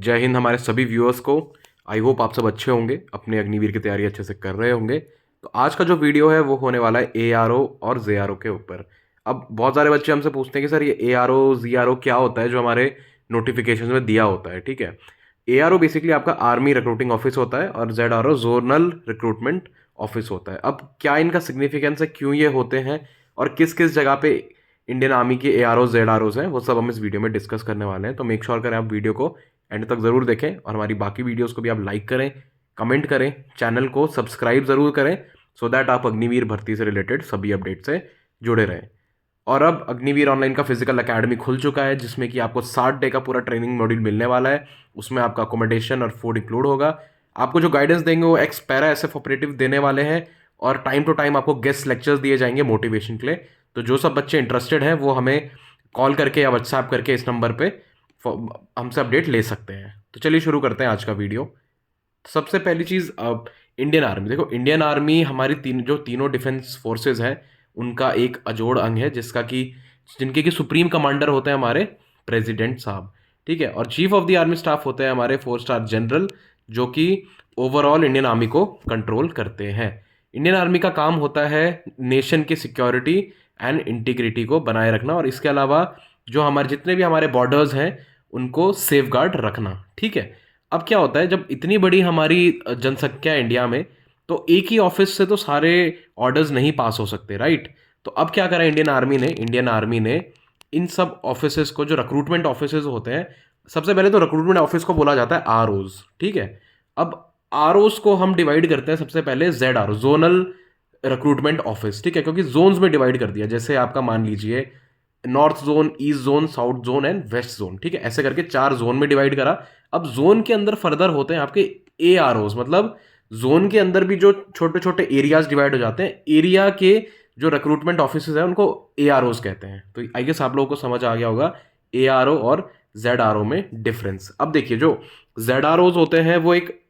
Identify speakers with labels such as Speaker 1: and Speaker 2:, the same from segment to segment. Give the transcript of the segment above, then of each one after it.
Speaker 1: जय हिंद हमारे सभी व्यूअर्स को। आई होप आप सब अच्छे होंगे, अपने अग्निवीर की तैयारी अच्छे से कर रहे होंगे। तो आज का जो वीडियो है वो होने वाला है ARO और ZRO के ऊपर। अब बहुत सारे बच्चे हमसे पूछते हैं कि सर ये ARO ZRO क्या होता है जो हमारे नोटिफिकेशन में दिया होता है। ठीक है, ARO बेसिकली आपका आर्मी रिक्रूटिंग ऑफिस होता है और ZRO जोनल रिक्रूटमेंट ऑफिस होता है। अब क्या इनका सिग्निफिकेंस है, क्यों ये होते हैं और किस किस जगह पे इंडियन आर्मी के ARO ZROs हैं, वो सब हम इस वीडियो में डिस्कस करने वाले हैं। तो मेक श्योर करें आप वीडियो को एंड तक ज़रूर देखें और हमारी बाकी वीडियोस को भी आप लाइक करें, कमेंट करें, चैनल को सब्सक्राइब ज़रूर करें सो दैट आप अग्निवीर भर्ती से रिलेटेड सभी अपडेट से जुड़े रहें। और अब अग्निवीर ऑनलाइन का फिजिकल एकेडमी खुल चुका है जिसमें कि आपको 60 डे का पूरा ट्रेनिंग मॉड्यूल मिलने वाला है। उसमें आपका अकोमोडेशन और फूड इंक्लूड होगा। आपको जो गाइडेंस देंगे वो एक्स पैरा SF ऑपरेटिव देने वाले हैं और टाइम टू टाइम आपको गेस्ट लेक्चर्स दिए जाएंगे मोटिवेशन के लिए। तो जो सब बच्चे इंटरेस्टेड हैं वो हमें कॉल करके या व्हाट्सएप करके इस नंबर पे हमसे अपडेट ले सकते हैं। तो चलिए शुरू करते हैं आज का वीडियो। सबसे पहली चीज़, अब इंडियन आर्मी देखो, इंडियन आर्मी हमारी तीनों डिफेंस फोर्सेज हैं उनका एक अजोड़ अंग है जिनके की सुप्रीम कमांडर होते हैं हमारे प्रेसिडेंट साहब। ठीक है, और chief of the army staff होते हैं हमारे 4 स्टार जनरल जो कि ओवरऑल इंडियन आर्मी को कंट्रोल करते हैं। इंडियन आर्मी का काम होता है नेशन की सिक्योरिटी एंड इंटीग्रिटी को बनाए रखना और इसके अलावा जो हमारे जितने भी हमारे बॉर्डर्स हैं उनको सेफगार्ड रखना। ठीक है, अब क्या होता है जब इतनी बड़ी हमारी जनसंख्या है इंडिया में, तो एक ही ऑफिस से तो सारे ऑर्डर्स नहीं पास हो सकते, राइट। तो अब क्या करा इंडियन आर्मी ने इन सब ऑफिसेस को, जो रिक्रूटमेंट ऑफिसेस होते हैं, सबसे पहले तो रिक्रूटमेंट ऑफिस को बोला जाता है ROs। ठीक है, अब ROs को हम डिवाइड करते हैं सबसे पहले ZRO, जोनल रिक्रूटमेंट ऑफिस। ठीक है, क्योंकि जोन्स में डिवाइड कर दिया, जैसे आपका मान लीजिए north zone, east zone, south zone and west zone. ठीक है, ऐसे करके 4 जोन में डिवाइड करा। अब जोन के अंदर फर्दर होते हैं आपके AROs, मतलब जोन के अंदर भी जो छोटे छोटे एरियाज डिवाइड हो जाते हैं, एरिया के जो रिक्रूटमेंट ऑफिस है उनको AROs कहते हैं। तो आई गेस आप लोगों को समझ आ गया होगा ARO और ZRO में डिफरेंस। अब देखिए, जो ZROs होते हैं वो एक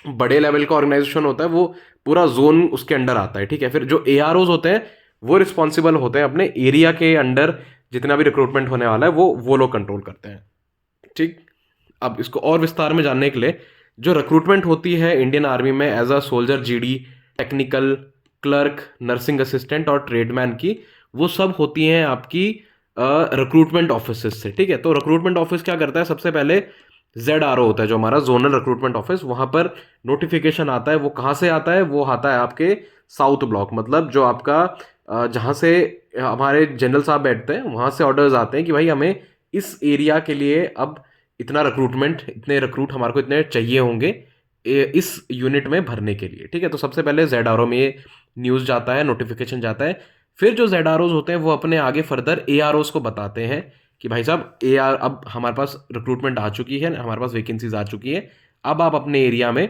Speaker 1: बड़े लेवल का ऑर्गेनाइजेशन होता है, वो पूरा जोन उसके अंडर आता है। ठीक है, फिर जो AROs होते हैं वो रिस्पॉन्सिबल होते हैं अपने एरिया के अंडर जितना भी रिक्रूटमेंट होने वाला है वो लोग कंट्रोल करते हैं। ठीक, अब इसको और विस्तार में जानने के लिए, जो रिक्रूटमेंट होती है इंडियन आर्मी में as a soldier, GD, technical, clerk, nursing assistant और ट्रेडमैन की, वो सब होती हैं आपकी रिक्रूटमेंट ऑफिस से। ठीक है, तो रिक्रूटमेंट ऑफिस क्या करता है, सबसे पहले ZRO होता है जो हमारा जोनल रिक्रूटमेंट ऑफिस, वहां पर नोटिफिकेशन आता है। वो कहाँ से आता है, वो आता है आपके साउथ ब्लॉक, मतलब जो आपका जहाँ से हमारे जनरल साहब बैठते हैं वहाँ से ऑर्डर्स आते हैं कि भाई हमें इस एरिया के लिए अब इतना रिक्रूटमेंट, इतने रिक्रूट हमारे को इतने चाहिए होंगे इस यूनिट में भरने के लिए। ठीक है, तो सबसे पहले ZRO में ये न्यूज़ जाता है, नोटिफिकेशन जाता है। फिर जो ZROs होते हैं वो अपने आगे फर्दर AROs को बताते हैं कि भाई साहब अब हमारे पास रिक्रूटमेंट आ चुकी है, हमारे पास वैकेंसीज आ चुकी है, अब आप अपने एरिया में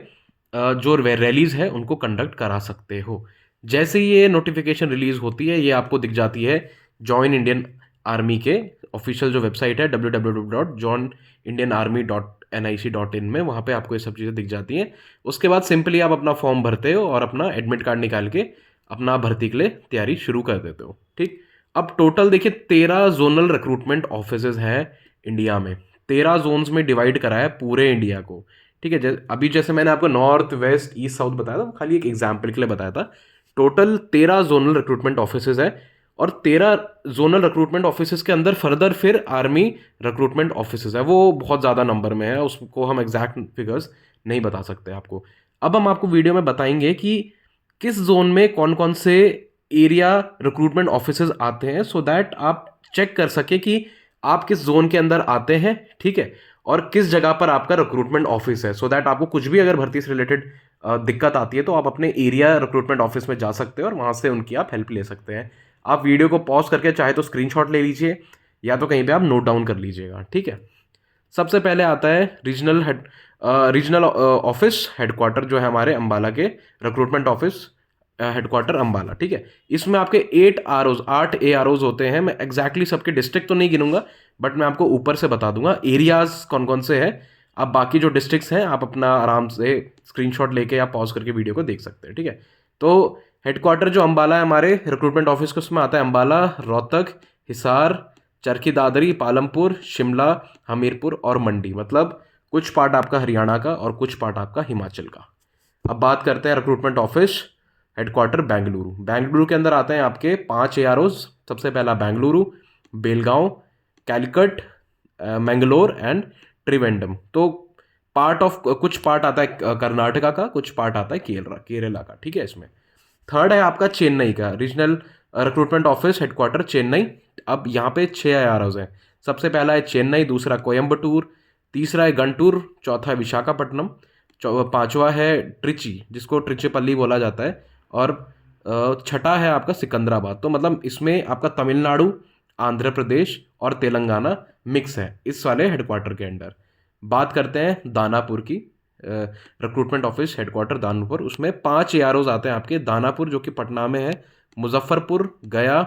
Speaker 1: जो रैलीज है उनको कंडक्ट करा सकते हो। जैसे ही ये नोटिफिकेशन रिलीज होती है, ये आपको दिख जाती है जॉइन इंडियन आर्मी के ऑफिशियल जो वेबसाइट है www.joinindianarmy.nic.in में, वहाँ पे आपको ये सब चीज़ें दिख जाती हैं। उसके बाद सिंपली आप अपना फॉर्म भरते हो और अपना एडमिट कार्ड निकाल के अपना भर्ती के लिए तैयारी शुरू कर देते हो। ठीक, अब टोटल देखिए 13 जोनल रिक्रूटमेंट ऑफिसेज हैं इंडिया में। 13 जोन्स में डिवाइड करा है पूरे इंडिया को। ठीक है, अभी जैसे मैंने आपको नॉर्थ, वेस्ट, ईस्ट, साउथ बताया था, खाली एक एग्जाम्पल के लिए बताया था। टोटल 13 जोनल रिक्रूटमेंट ऑफिसेज है और 13 जोनल रिक्रूटमेंट ऑफिसेज के अंदर फर्दर फिर आर्मी रिक्रूटमेंट ऑफिसेज है। वो बहुत ज़्यादा नंबर में है, उसको हम एग्जैक्ट फिगर्स नहीं बता सकते आपको। अब हम आपको वीडियो में बताएंगे कि किस जोन में कौन कौन से एरिया रिक्रूटमेंट ऑफिसेज आते हैं, सो दैट आप चेक कर सके कि आप किस जोन के अंदर आते हैं। ठीक है, और किस जगह पर आपका रिक्रूटमेंट ऑफिस है, सो दैट आपको कुछ भी अगर भर्ती से रिलेटेड दिक्कत आती है तो आप अपने एरिया रिक्रूटमेंट ऑफिस में जा सकते हैं और वहाँ से उनकी आप हेल्प ले सकते हैं। आप वीडियो को पॉज करके चाहे तो स्क्रीनशॉट ले लीजिए या तो कहीं पे आप नोट डाउन कर लीजिएगा। ठीक है, सबसे पहले आता है रीजनल ऑफिस हेडक्वार्टर, जो है हमारे अंबाला के रिक्रूटमेंट ऑफिस हेडक्वार्टर अंबाला। ठीक है, इसमें आपके 8 AROs होते हैं। मैं एग्जैक्टली सबके डिस्ट्रिक्ट तो नहीं गिनूंगा, बट मैं आपको ऊपर से बता दूंगा एरियाज कौन कौन से हैं। आप बाकी जो डिस्ट्रिक्ट्स हैं आप अपना आराम से स्क्रीनशॉट लेके आप पॉज करके वीडियो को देख सकते हैं। ठीक है, तो हेडक्वार्टर जो अंबाला है हमारे रिक्रूटमेंट ऑफिस के, उसमें आता है अंबाला, रोहतक, हिसार, चरखी दादरी, पालमपुर, शिमला, हमीरपुर और मंडी। मतलब कुछ पार्ट आपका हरियाणा का और कुछ पार्ट आपका हिमाचल का। अब बात करते हैं recruitment office headquarter Bengaluru. Bengaluru के अंदर आते हैं आपके 5 AROs। सबसे पहला बेंगलुरु, बेलगांव, कैलकट, मैंगलोर एंड त्रिवेंद्रम। तो पार्ट ऑफ कुछ पार्ट आता है कर्नाटका का, कुछ पार्ट आता है केरला का, ठीक है। इसमें थर्ड है आपका चेन्नई का regional recruitment office headquarter Chennai. अब यहाँ पे 6 AROs हैं। सबसे पहला है चेन्नई, दूसरा कोयम्बटूर, तीसरा है गंटूर, चौथा है विशाखापट्टनम, पांचवा है ट्रिची जिसको ट्रिचीपल्ली बोला जाता है, और छठा है आपका सिकंदराबाद। तो मतलब इसमें आपका तमिलनाडु, आंध्र प्रदेश और तेलंगाना मिक्स है इस वाले हेडक्वार्टर के अंडर। बात करते हैं दानापुर की, रिक्रूटमेंट ऑफिस हेडक्वार्टर दानापुर। उसमें 5 AROs आते हैं आपके। दानापुर जो कि पटना में है, मुजफ्फरपुर, गया,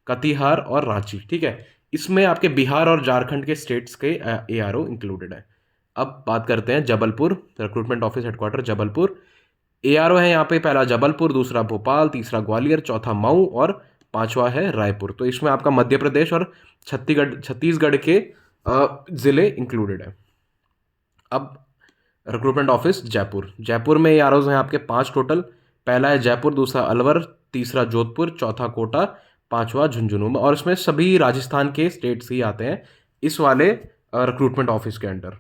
Speaker 1: कटिहार और रांची, ठीक है। इसमें आपके बिहार और झारखंड के स्टेट्स के ARO इंक्लूडेड है। अब बात करते हैं Jabalpur, recruitment office headquarter Jabalpur. ARO है यहाँ पे, पहला जबलपुर, दूसरा भोपाल, तीसरा ग्वालियर, चौथा मऊ और पांचवा है रायपुर। तो इसमें आपका मध्य प्रदेश और छत्तीसगढ़ के जिले इंक्लूडेड है। अब रिक्रूटमेंट ऑफिस जयपुर। जयपुर में AROs हैं आपके 5 टोटल। पहला है जयपुर, दूसरा अलवर, तीसरा जोधपुर, चौथा कोटा, पांचवा झुंझुनू। और इसमें सभी राजस्थान के स्टेट्स ही आते हैं इस वाले रिक्रूटमेंट ऑफिस के अंडर,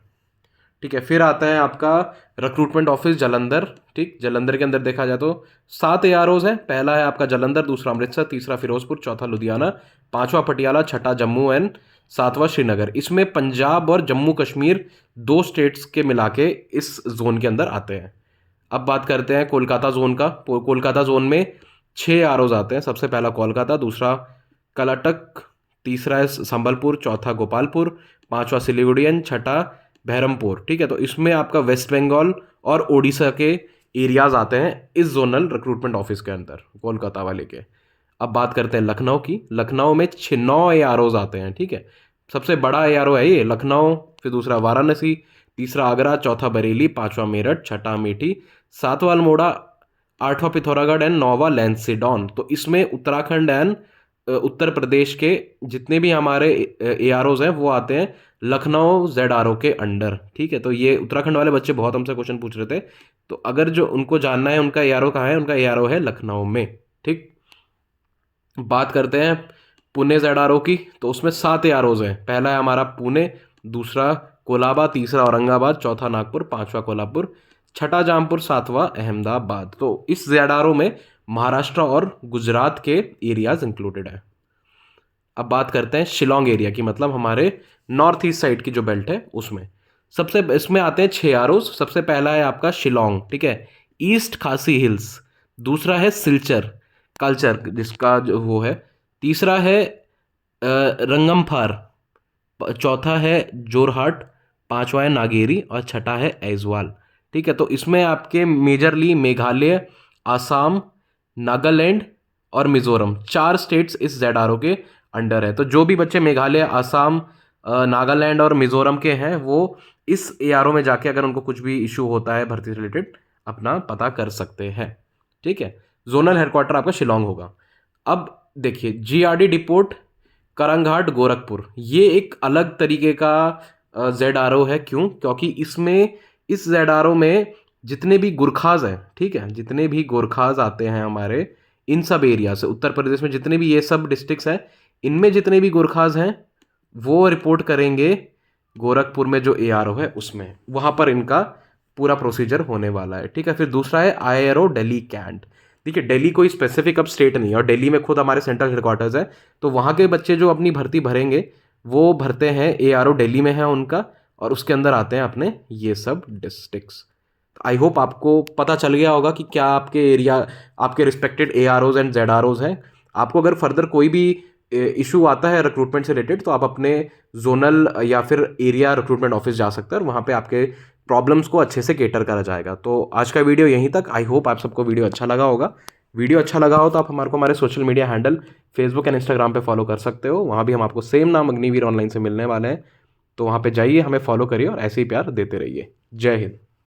Speaker 1: ठीक है। फिर आता है आपका रिक्रूटमेंट ऑफिस जलंधर, ठीक। जलंधर के अंदर देखा जाए तो 7 AROs हैं। पहला है आपका जलंधर, दूसरा अमृतसर, तीसरा फिरोजपुर, चौथा लुधियाना, पांचवा पटियाला, छठा जम्मू एंड सातवां श्रीनगर। इसमें पंजाब और जम्मू कश्मीर 2 स्टेट्स के मिला के इस जोन के अंदर आते हैं। अब बात करते हैं कोलकाता जोन का। कोलकाता जोन में 6 AROs आते हैं। सबसे पहला कोलकाता, दूसरा कर्नाटक, तीसरा है संबलपुर, चौथा गोपालपुर, पांचवा सिलीगुड़ी एंड छठा बहरमपुर, ठीक है। तो इसमें आपका वेस्ट बंगाल और ओडिशा के एरियाज आते हैं इस जोनल रिक्रूटमेंट ऑफिस के अंदर, कोलकाता वाले के। अब बात करते हैं लखनऊ की। लखनऊ में 9 AROs आते हैं, ठीक है। सबसे बड़ा ARO है ये लखनऊ, फिर दूसरा वाराणसी, तीसरा आगरा, चौथा बरेली, पांचवा मेरठ, छठा अमेठी, सातवां अल्मोड़ा, आठवां पिथौरागढ़ एंड नौवां लैंसडौन। तो इसमें उत्तराखंड एंड उत्तर प्रदेश के जितने भी हमारे AROs हैं वो आते हैं लखनऊ ZRO के अंडर, ठीक है। तो ये उत्तराखंड वाले बच्चे बहुत हमसे क्वेश्चन पूछ रहे थे, तो अगर जो उनको जानना है उनका ARO कहाँ है, उनका ARO है लखनऊ में, ठीक। बात करते हैं पुणे ZRO की। तो उसमें 7 AROs हैं। पहला है हमारा पुणे, दूसरा कोलाबा, तीसरा औरंगाबाद, चौथा नागपुर, पांचवा कोल्हापुर, छठा जामपुर, सातवां अहमदाबाद। तो इस ZRO में महाराष्ट्र और गुजरात के एरियाज इंक्लूडेड है। अब बात करते हैं शिलोंग एरिया की, मतलब हमारे नॉर्थ ईस्ट साइड की जो बेल्ट है उसमें। सबसे इसमें आते हैं 6 AROs। सबसे पहला है आपका शिलोंग, ठीक है, ईस्ट खासी हिल्स, दूसरा है सिलचर कल्चर जिसका जो वो है, तीसरा है रंगमफार, चौथा है जोरहाट, पांचवा है नागेरी और छठा है ऐजवाल, ठीक है। तो इसमें आपके मेजरली मेघालय, आसाम, नागालैंड और मिजोरम 4 स्टेट्स इस ZRO के अंडर है। तो जो भी बच्चे मेघालय, आसाम, नागालैंड और मिजोरम के हैं वो इस ARO में जाके अगर उनको कुछ भी इशू होता है भर्ती से रिलेटेड अपना पता कर सकते हैं, ठीक है। जोनल हेडक्वार्टर आपका शिलोंग होगा। अब देखिए GRD डिपोट करंघाट गोरखपुर, ये एक अलग तरीके का ZRO है। क्यों? क्योंकि इसमें इस ZRO में जितने भी गुरखाज हैं, ठीक है, जितने भी गोरखाज आते हैं हमारे इन सब एरिया से, उत्तर प्रदेश में जितने भी ये सब डिस्ट्रिक्ट्स हैं इनमें जितने भी गोरखाज हैं वो रिपोर्ट करेंगे गोरखपुर में जो ARO है उसमें, वहाँ पर इनका पूरा प्रोसीजर होने वाला है, ठीक है। फिर दूसरा है IRO दिल्ली कैंट। देखिए दिल्ली कोई स्पेसिफिक अब स्टेट नहीं है और दिल्ली में खुद हमारे सेंट्रल हेडक्वार्टर्स है, तो वहाँ के बच्चे जो अपनी भर्ती भरेंगे वो भरते हैं ARO दिल्ली में है उनका, और उसके अंदर आते हैं अपने ये सब डिस्ट्रिक्ट्स। आई होप आपको पता चल गया होगा कि क्या आपके एरिया, आपके रिस्पेक्टेड AROs एंड ZROs हैं। आपको अगर फर्दर कोई भी इशू आता है रिक्रूटमेंट से रिलेटेड तो आप अपने जोनल या फिर एरिया रिक्रूटमेंट ऑफिस जा सकते हैं और वहाँ पे आपके प्रॉब्लम्स को अच्छे से केटर करा जाएगा। तो आज का वीडियो यहीं तक। आई होप आप सबको वीडियो अच्छा लगा होगा। वीडियो अच्छा लगा हो तो आप हमारे social media handle Facebook and Instagram पे फॉलो कर सकते हो। वहाँ भी हम आपको सेम नाम अग्निवीर ऑनलाइन से मिलने वाले हैं, तो वहाँ पे जाइए, हमें फॉलो करिए और ऐसे ही प्यार देते रहिए। जय हिंद।